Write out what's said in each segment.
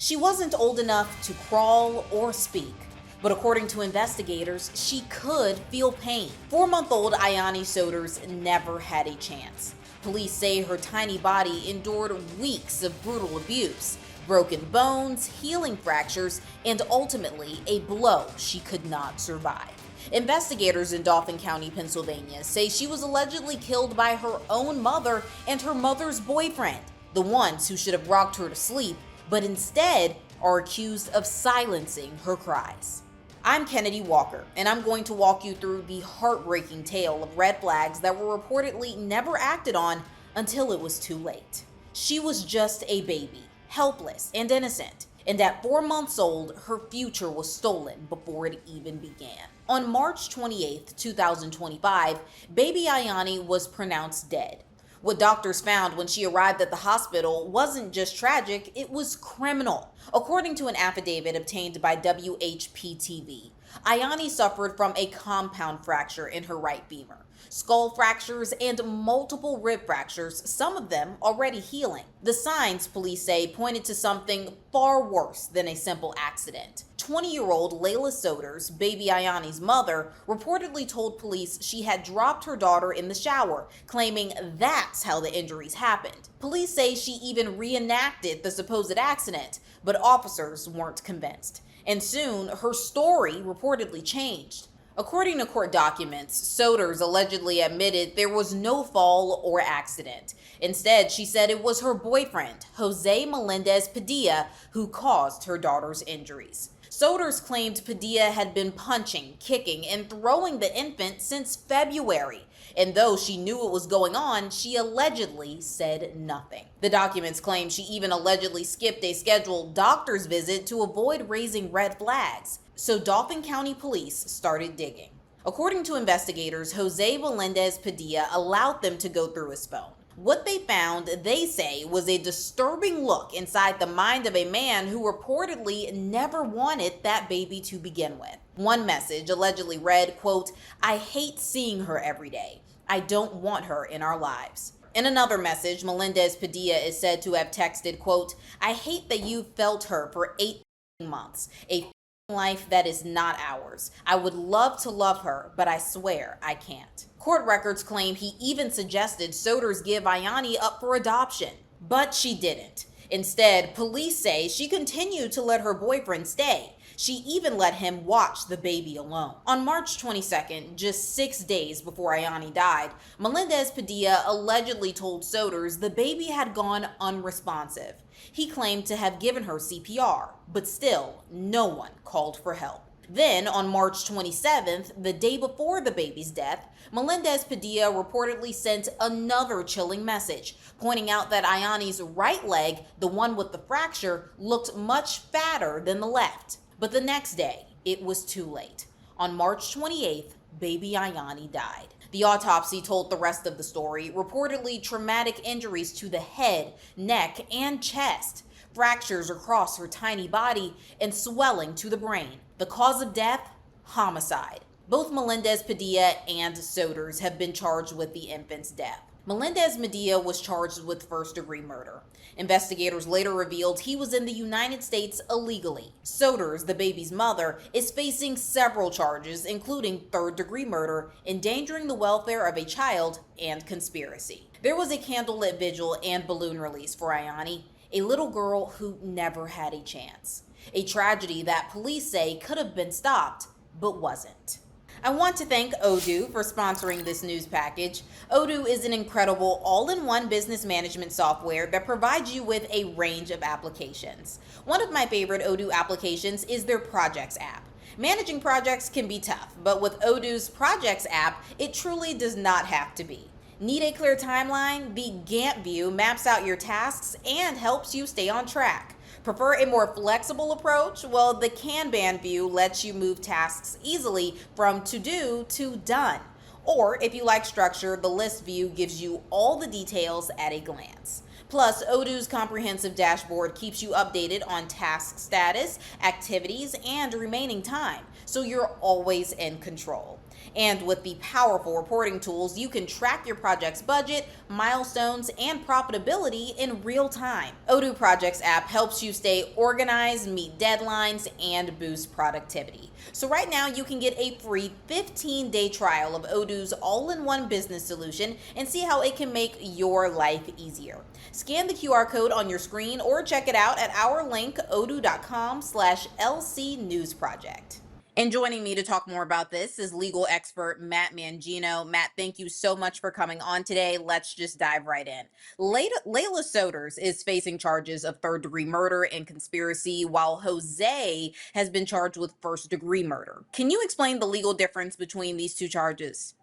She wasn't old enough to crawl or speak, but according to investigators, she could feel pain. 4-month-old Ioni Sounders never had a chance. Police say her tiny body endured weeks of brutal abuse, broken bones, healing fractures, and ultimately a blow she could not survive. Investigators in Dauphin County, Pennsylvania say she was allegedly killed by her own mother and her mother's boyfriend, the ones who should have rocked her to sleep, but instead are accused of silencing her cries. I'm Kennedi Walker, and I'm going to walk you through the heartbreaking tale of red flags that were reportedly never acted on until it was too late. She was just a baby, helpless and innocent, and at 4 months old, her future was stolen before it even began. On March 28, 2025, baby Ioni was pronounced dead. What doctors found when she arrived at the hospital wasn't just tragic, it was criminal. According to an affidavit obtained by WHPTV, Ioni suffered from a compound fracture in her right femur, skull fractures, and multiple rib fractures, some of them already healing. The signs, police say, pointed to something far worse than a simple accident. 20-year-old Layla Sounders, baby Ioni's mother, reportedly told police she had dropped her daughter in the shower, claiming that's how the injuries happened. Police say she even reenacted the supposed accident, but officers weren't convinced. And soon, her story reportedly changed. According to court documents, Sounders allegedly admitted there was no fall or accident. Instead, she said it was her boyfriend, Jose Melendez Padilla, who caused her daughter's injuries. Sounders claimed Padilla had been punching, kicking, and throwing the infant since February, and though she knew what was going on, she allegedly said nothing. The documents claim she even allegedly skipped a scheduled doctor's visit to avoid raising red flags. So Dauphin County Police started digging. According to investigators, Jose Melendez Padilla allowed them to go through his phone. What they found, they say, was a disturbing look inside the mind of a man who reportedly never wanted that baby to begin with. One message allegedly read, quote, "I hate seeing her every day. I don't want her in our lives." In another message, Melendez Padilla is said to have texted, quote, "I hate that you felt her for 8 months, a life that is not ours. I would love to love her, but I swear I can't." Court records claim he even suggested Sounders give Ioni up for adoption, but she didn't. Instead, police say she continued to let her boyfriend stay. She even let him watch the baby alone. On March 22nd, just 6 days before Ioni died, Melendez Padilla allegedly told Sounders the baby had gone unresponsive. He claimed to have given her CPR, but still, no one called for help. Then, on March 27th, the day before the baby's death, Melendez Padilla reportedly sent another chilling message, pointing out that Ioni's right leg, the one with the fracture, looked much fatter than the left. But the next day, it was too late. On March 28th, baby Ioni died. The autopsy told the rest of the story, reportedly traumatic injuries to the head, neck, and chest, fractures across her tiny body, and swelling to the brain. The cause of death? Homicide. Both Melendez Padilla and Sounders have been charged with the infant's death. Melendez Padilla was charged with first-degree murder. Investigators later revealed he was in the United States illegally. Sounders, the baby's mother, is facing several charges, including third-degree murder, endangering the welfare of a child, and conspiracy. There was a candlelit vigil and balloon release for Ioni, a little girl who never had a chance. A tragedy that police say could have been stopped, but wasn't. I want to thank Odoo for sponsoring this news package. Odoo is an incredible all-in-one business management software that provides you with a range of applications. One of my favorite Odoo applications is their Projects app. Managing projects can be tough, but with Odoo's Projects app, it truly does not have to be. Need a clear timeline? The Gantt view maps out your tasks and helps you stay on track. Prefer a more flexible approach? Well, the Kanban view lets you move tasks easily from to-do to done. Or if you like structure, the list view gives you all the details at a glance. Plus, Odoo's comprehensive dashboard keeps you updated on task status, activities, and remaining time, so you're always in control. And with the powerful reporting tools, you can track your project's budget, milestones, and profitability in real time. Odoo Projects app helps you stay organized, meet deadlines, and boost productivity. So right now you can get a free 15-day trial of Odoo's all-in-one business solution and see how it can make your life easier. Scan the QR code on your screen or check it out at our link odoo.com/LC News Project. And joining me to talk more about this is legal expert Matt Mangino. Matt, thank you so much for coming on today. Let's just dive right in. Layla Sounders is facing charges of third-degree murder and conspiracy, while Jose has been charged with first-degree murder. Can you explain the legal difference between these two charges?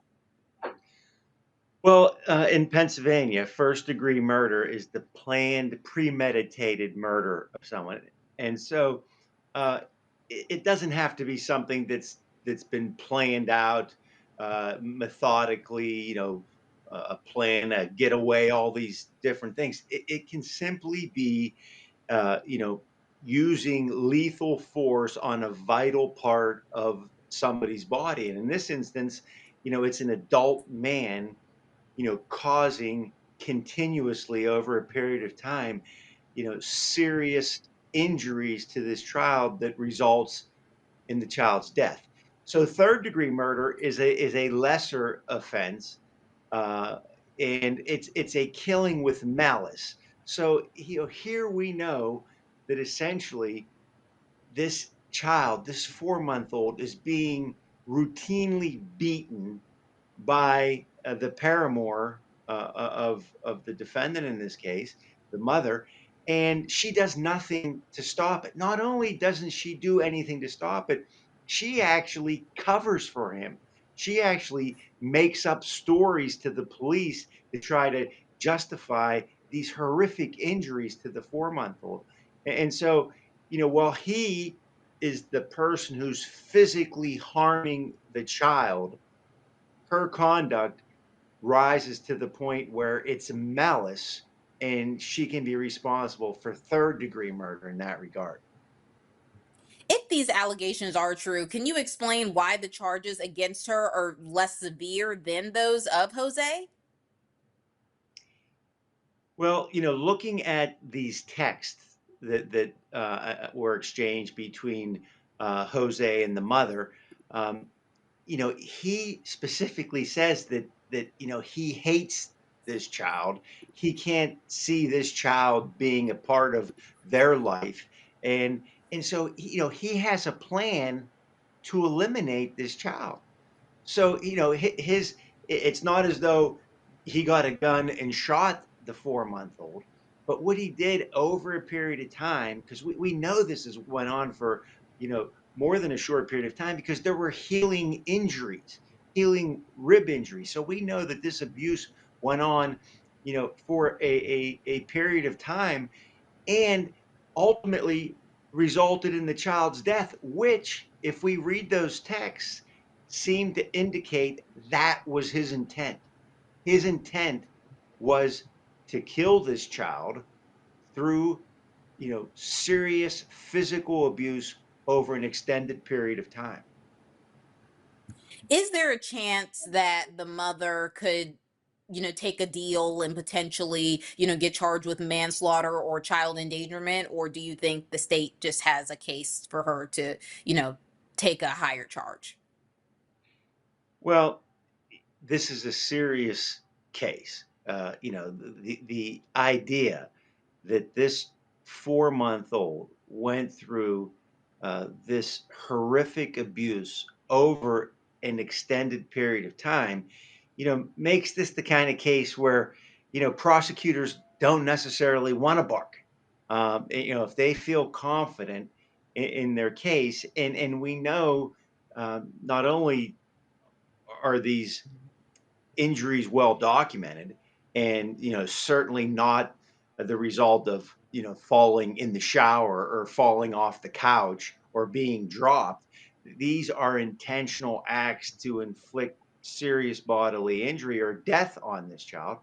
Well, in Pennsylvania, first degree murder is the planned, premeditated murder of someone, and so it doesn't have to be something that's been planned out methodically. A plan, a getaway, all these different things. It can simply be, you know, using lethal force on a vital part of somebody's body, and in this instance, it's an adult man causing continuously over a period of time, serious injuries to this child that results in the child's death. So third degree murder is a lesser offense, uh, and it's a killing with malice. So here we know that essentially this child, this 4 month old, is being routinely beaten by the paramour of the defendant in this case, the mother, and she does nothing to stop it. Not only doesn't she do anything to stop it, she actually covers for him. She actually makes up stories to the police to try to justify these horrific injuries to the 4 month old. And so, while he is the person who's physically harming the child, her conduct rises to the point where it's malice and she can be responsible for third degree murder in that regard. If these allegations are true, can you explain why the charges against her are less severe than those of Jose? Well, looking at these texts that were exchanged between Jose and the mother, um, he specifically says that he hates this child. He can't see this child being a part of their life, and so he has a plan to eliminate this child. So, it's not as though he got a gun and shot the 4 month old, but what he did over a period of time, because we know this has went on for, more than a short period of time because there were healing injuries, healing rib injuries. So we know that this abuse went on, for a period of time and ultimately resulted in the child's death, which, if we read those texts, seem to indicate that was his intent. His intent was to kill this child through, serious physical abuse over an extended period of time. Is there a chance that the mother could, take a deal and potentially, get charged with manslaughter or child endangerment? Or do you think the state just has a case for her to, you know, take a higher charge? Well, this is a serious case. The idea that this 4 month old went through this horrific abuse over an extended period of time, makes this the kind of case where, prosecutors don't necessarily want to bark. If they feel confident in their case, and we know not only are these injuries well documented and certainly not the result of falling in the shower or falling off the couch or being dropped. These are intentional acts to inflict serious bodily injury or death on this child,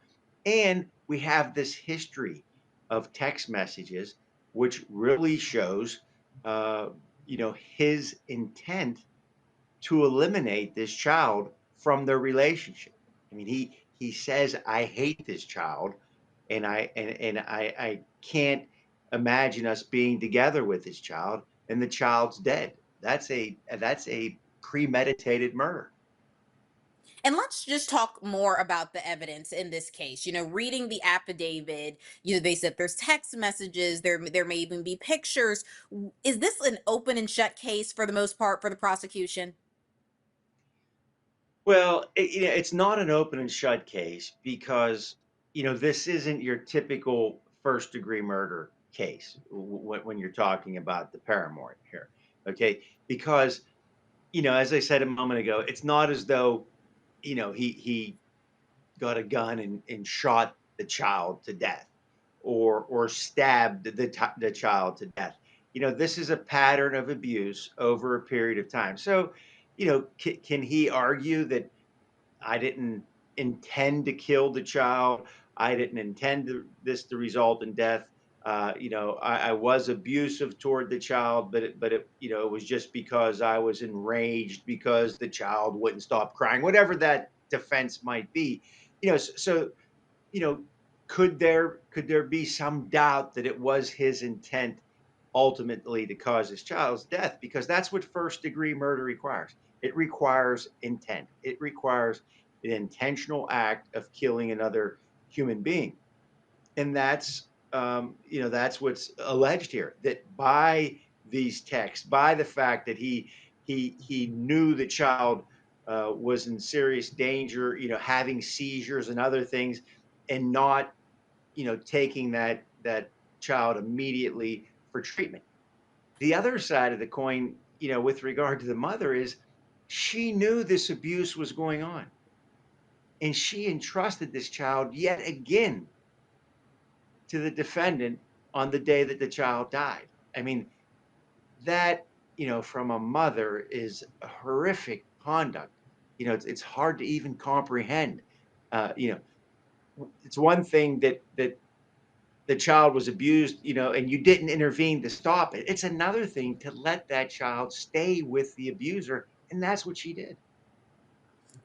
and we have this history of text messages which really shows his intent to eliminate this child from their relationship. I mean, he says, "I hate this child, and I can't imagine us being together with this child," and the child's dead. That's a premeditated murder. And let's just talk more about the evidence in this case. Reading the affidavit, they said there's text messages, there may even be pictures. Is this an open and shut case for the most part for the prosecution? Well, it's not an open and shut case because this isn't your typical first degree murder case when you're talking about the paramour here, okay? Because as I said a moment ago, it's not as though he got a gun and shot the child to death or stabbed the child to death. This is a pattern of abuse over a period of time. So, can he argue that I didn't intend to kill the child? I didn't intend this to result in death. I was abusive toward the child, but it was just because I was enraged because the child wouldn't stop crying, whatever that defense might be. So you know, could there be some doubt that it was his intent ultimately to cause his child's death? Because that's what first degree murder requires. It requires intent. It requires an intentional act of killing another human being, and that's what's alleged here. That by these texts, by the fact that he knew the child was in serious danger, having seizures and other things, and not taking that child immediately for treatment. The other side of the coin, with regard to the mother, is she knew this abuse was going on, and she entrusted this child yet again to the defendant on the day that the child died. I mean, that, from a mother is a horrific conduct. It's hard to even comprehend. It's one thing that the child was abused, and you didn't intervene to stop it. It's another thing to let that child stay with the abuser, and that's what she did.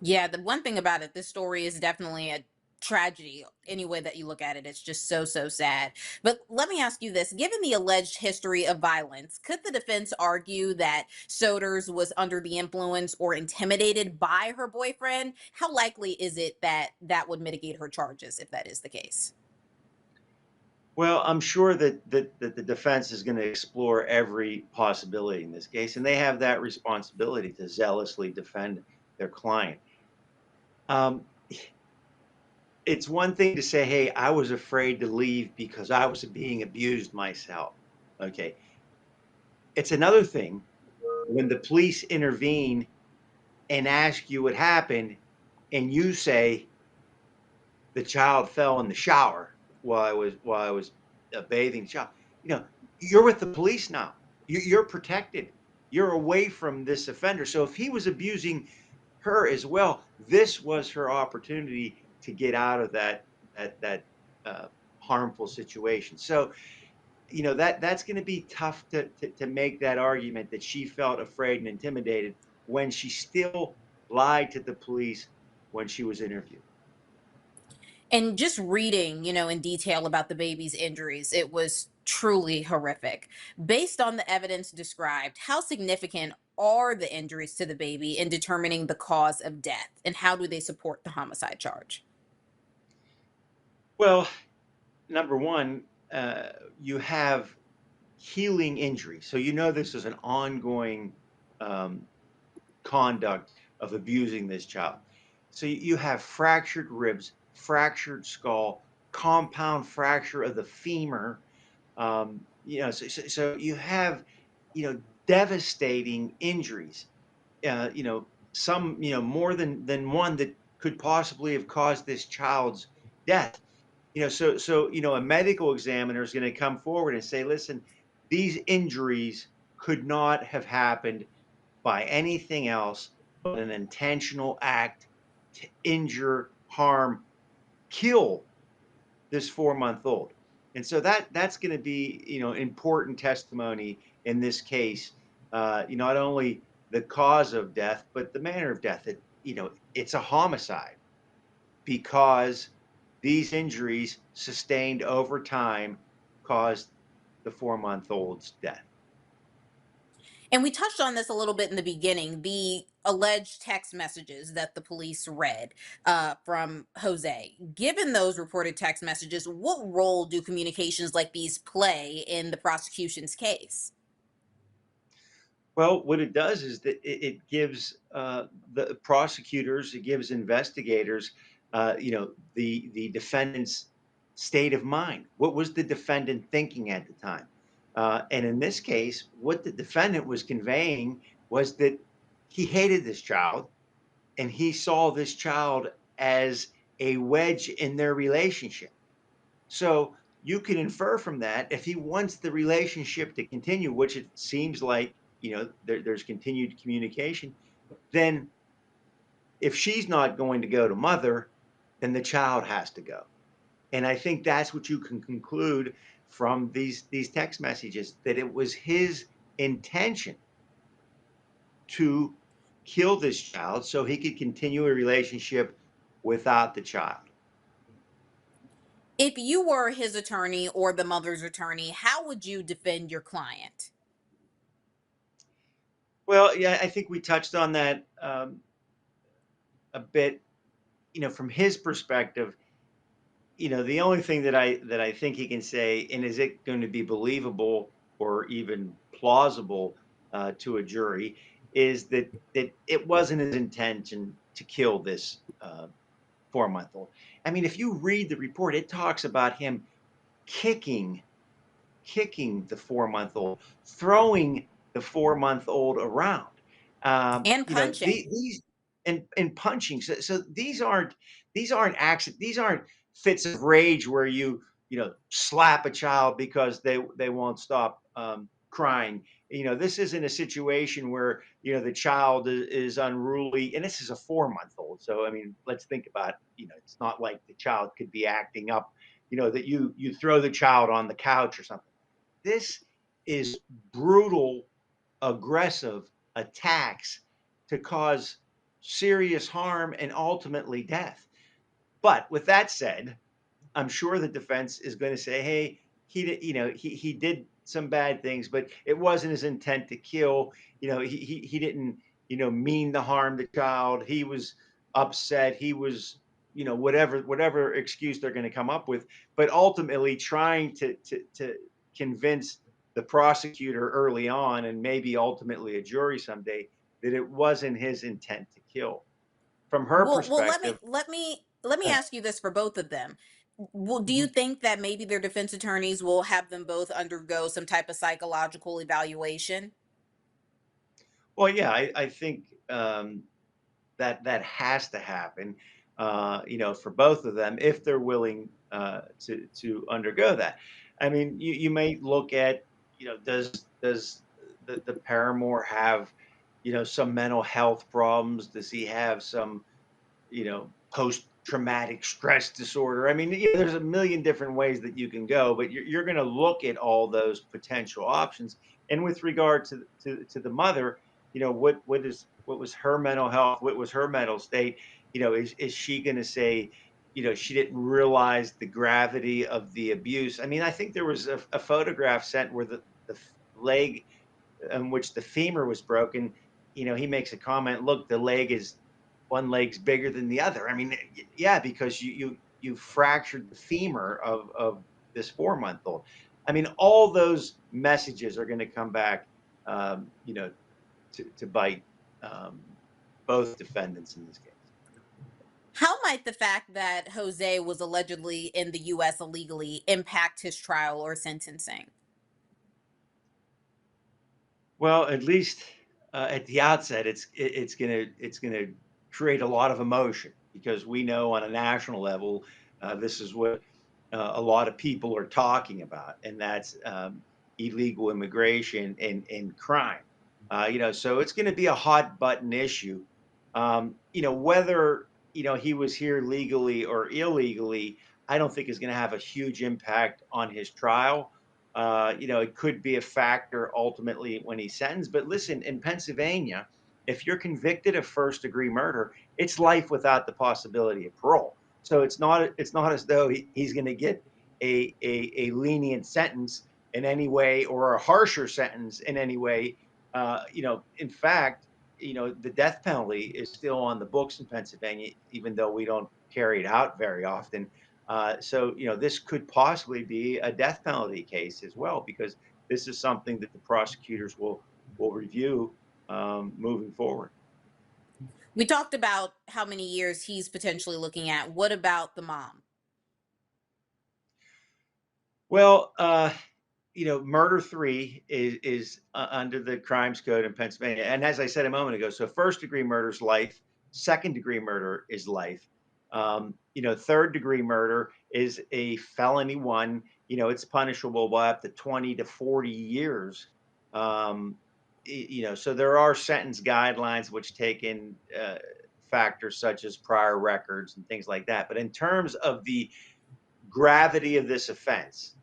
Yeah, the one thing about it, this story is definitely a tragedy. Any way that you look at it, it's just so, so sad. But let me ask you this: given the alleged history of violence, could the defense argue that Soders was under the influence or intimidated by her boyfriend? How likely is it that that would mitigate her charges if that is the case? Well, I'm sure that the defense is going to explore every possibility in this case, and they have that responsibility to zealously defend their client. Um, it's one thing to say, "Hey, I was afraid to leave because I was being abused myself." Okay, it's another thing when the police intervene and ask you what happened, and you say, the child fell in the shower while I was bathing the child. You know, you're with the police now. You're protected. You're away from this offender. So if he was abusing her as well, this was her opportunity to get out of that uh, harmful situation. So that's going to be tough to make that argument that she felt afraid and intimidated when she still lied to the police when she was interviewed. And just reading, in detail about the baby's injuries, it was truly horrific. Based on the evidence described, how significant are the injuries to the baby in determining the cause of death? And how do they support the homicide charge? Well, number one, you have healing injury. So this is an ongoing um, conduct of abusing this child. So you have fractured ribs, fractured skull, compound fracture of the femur. So you have devastating injuries. Some more than one that could possibly have caused this child's death. So a medical examiner is going to come forward and say, listen, these injuries could not have happened by anything else but an intentional act to injure, harm, kill this 4-month old. And so that's going to be important testimony in this case. Not only the cause of death, but the manner of death. It's a homicide because these injuries sustained over time caused the 4-month-old's death. And we touched on this a little bit in the beginning, the alleged text messages that the police read from Jose. Given those reported text messages, what role do communications like these play in the prosecution's case? Well, what it does is that it gives the prosecutors, it gives investigators, the defendant's state of mind. What was the defendant thinking at the time? And in this case, what the defendant was conveying was that he hated this child and he saw this child as a wedge in their relationship. So you can infer from that if he wants the relationship to continue, which it seems like, there's continued communication, then if she's not going to go to mother, then the child has to go. And I think that's what you can conclude from these text messages, that it was his intention to kill this child so he could continue a relationship without the child. If you were his attorney or the mother's attorney, how would you defend your client? Well, yeah, I think we touched on that a bit. From his perspective, the only thing that I think he can say, and is it going to be believable or even plausible to a jury, is that it wasn't his intention to kill this 4-month-old. I mean, if you read the report, it talks about him kicking kicking the 4-month-old, throwing the 4-month-old around. And punching. These and punching. So these aren't accidents. These aren't fits of rage where you slap a child because they won't stop crying. This isn't a situation where the child is unruly, and this is a 4-month-old. So I mean, let's think about it's not like the child could be acting up. That you throw the child on the couch or something. This is brutal, aggressive attacks to cause serious harm and ultimately death. But with that said, I'm sure the defense is going to say, "Hey, he did some bad things, but it wasn't his intent to kill. He didn't mean to harm the child. He was upset. He was whatever excuse they're going to come up with, but ultimately trying to convince the prosecutor early on, and maybe ultimately a jury someday, that it wasn't his intent to kill. From her Well, let me perspective, let me let me uh, ask you this for both of them. Well, do you mhm. think that maybe their defense attorneys will have them both undergo some type of psychological evaluation? Well, yeah, I think that has to happen, for both of them if they're willing to undergo that. I mean, you may look at, does the paramour have, some mental health problems? Does he have some, post traumatic stress disorder? I mean, there's a million different ways that you can go, but you're going to look at all those potential options. And with regard to the mother, what was her mental health? What was her mental state? Is she going to say, she didn't realize the gravity of the abuse? I mean, I think there was a photograph sent where the leg in which the femur was broken. He makes a comment, look, the leg is one leg's bigger than the other. I mean, yeah, because you fractured the femur of this 4-month-old. I mean, all those messages are going to come back, um, you know, to bite um, both defendants in this case. How might the fact that Jose was allegedly in the US illegally impact his trial or sentencing? Well, at least at the outset, it's gonna create a lot of emotion because we know on a national level, this is what a lot of people are talking about, and that's illegal immigration and crime. So it's going to be a hot button issue. Whether he was here legally or illegally, I don't think is going to have a huge impact on his trial. It could be a factor ultimately when he's sentenced. But listen, in Pennsylvania, if you're convicted of first degree murder, it's life without the possibility of parole. So it's not as though he's going to get a lenient sentence in any way or a harsher sentence in any way. In fact, the death penalty is still on the books in Pennsylvania, even though we don't carry it out very often. This could possibly be a death penalty case as well, because this is something that the prosecutors will review moving forward. We talked about how many years he's potentially looking at. What about the mom? Well, murder three is under the crimes code in Pennsylvania, and as I said a moment ago, so first degree murder is life, second degree murder is life. Third degree murder is a felony one. It's punishable by up to 20 to 40 years. Um, so there are sentence guidelines which take in factors such as prior records and things like that. But in terms of the gravity of this offense,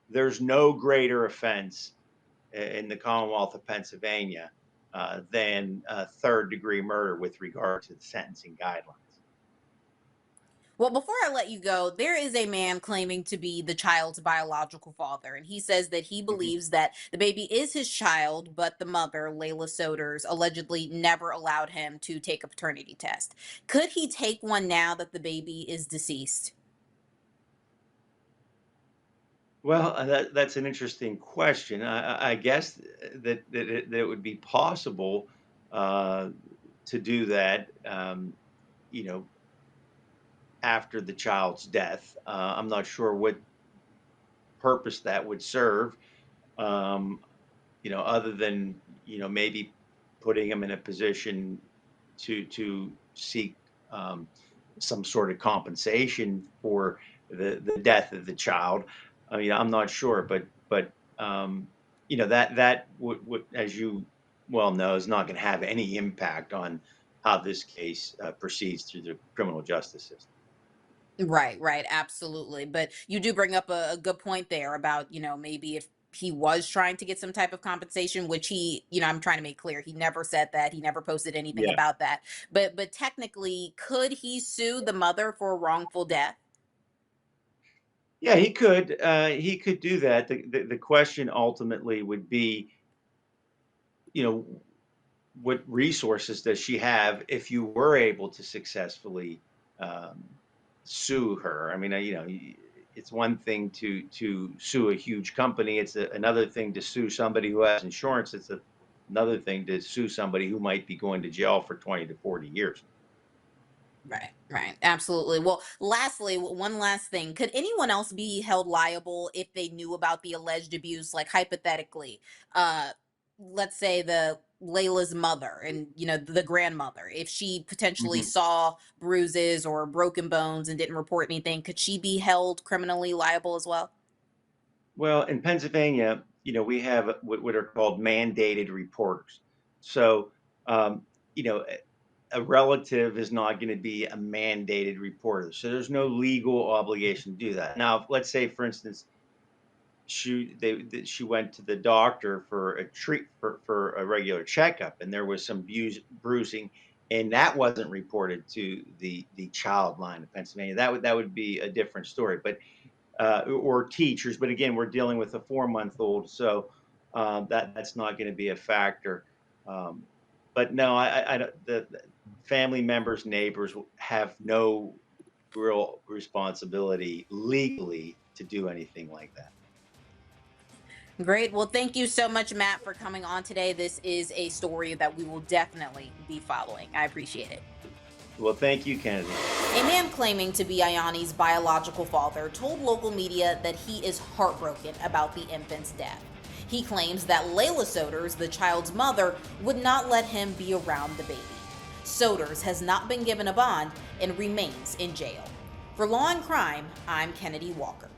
there's no greater offense in the Commonwealth of Pennsylvania than third degree murder with regard to the sentencing guidelines. Well, before I let you go, there is a man claiming to be the child's biological father, and he says that he Mhm. believes that the baby is his child, but the mother, Layla Sounders, allegedly never allowed him to take a paternity test. Could he take one now that the baby is deceased? Well, that's an interesting question. I guess that it would be possible uh, to do that. You know, after the child's death. I'm not sure what purpose that would serve. Um, other than maybe putting him in a position to seek um, some sort of compensation for the death of the child. I mean, I'm not sure, but that would, as you well know, is not going to have any impact on how this case proceeds through the criminal justice system. Right, right, absolutely. But you do bring up a good point there about, maybe if he was trying to get some type of compensation, which I'm trying to make clear, he never said that. He never posted anything Yeah. about that. But technically, could he sue the mother for a wrongful death? Yeah, he could. He could do that. The question ultimately would be, you know, what resources does she have if you were able to successfully um, sue her? I mean, it's one thing to sue a huge company. It's another thing to sue somebody who has insurance. Another thing to sue somebody who might be going to jail for 20 to 40 years. Right, right. Absolutely. Well, lastly, one last thing. Could anyone else be held liable if they knew about the alleged abuse? Like hypothetically, uh, let's say the Layla's mother and the grandmother, if she potentially Mhm. saw bruises or broken bones and didn't report anything, could she be held criminally liable as well? Well, in Pennsylvania, we have what are called mandated reporters. So, um, you know, a relative is not going to be a mandated reporter. So there's no legal obligation to do that. Now, let's say, for instance, she went to the doctor for for a regular checkup, and there was some bruising, and that wasn't reported to the child line of Pennsylvania. That would be a different story. But or teachers. But again, we're dealing with a 4 month old, so that's not going to be a factor. Um, but no, I don't. The family members, neighbors have no real responsibility legally to do anything like that. Great. Well, thank you so much, Matt, for coming on today. This is a story that we will definitely be following. I appreciate it. Well, thank you, Kennedy. A man claiming to be Ioni's biological father told local media that he is heartbroken about the infant's death. He claims that Layla Sounders, the child's mother, would not let him be around the baby. Sounders has not been given a bond and remains in jail. For Law and Crime, I'm Kennedi Walker.